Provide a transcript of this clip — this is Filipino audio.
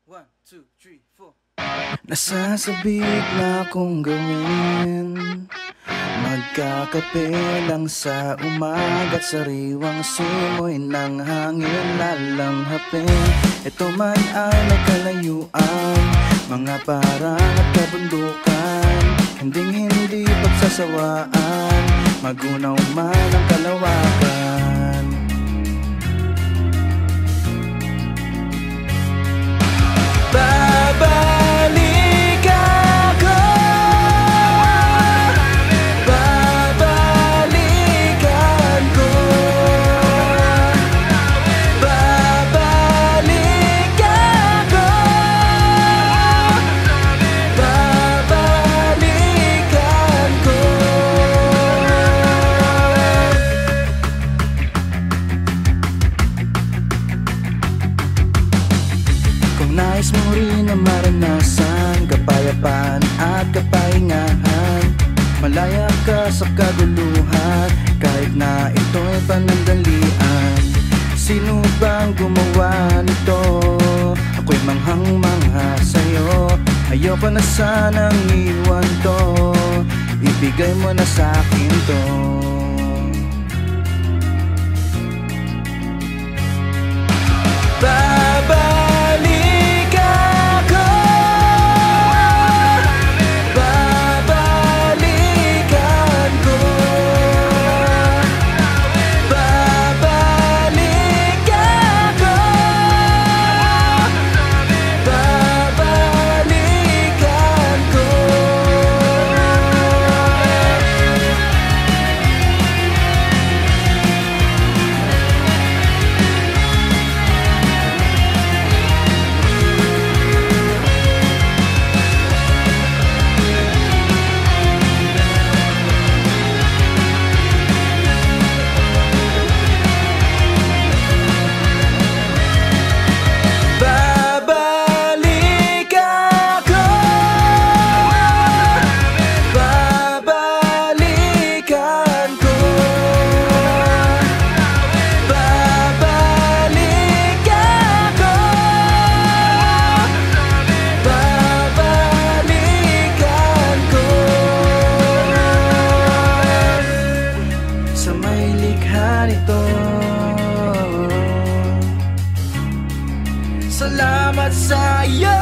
1, 2, 3, 4. Nasasabik na kong gawin magkakape lang sa umaga at sariwang simoy ng hangin lalanghapin. Ito man ay may kalayuan, mga parang at kabundukan, hinding-hindi pagsasawaan, magunaw man ang kalawakan. Babalik ako, babalikan ko, babalik ako, babalikan ko. Kung nais mo rin na maranasan kapayapaan at kapahingahan, malaya ka sa kaguluhan kahit na ito'y panandalian. Sino bang gumawa nito? Ako'y manghang-mangha sa'yo. Ayoko na sanang iwan to, ibigay mo na sa'kin to. Babalik ako, babalikan ko, babalik ako, babalikan ko. Babalik ako, babalikan ko, babalik ako, babalikan ko. Sa may likha nito, salamat sa'yo.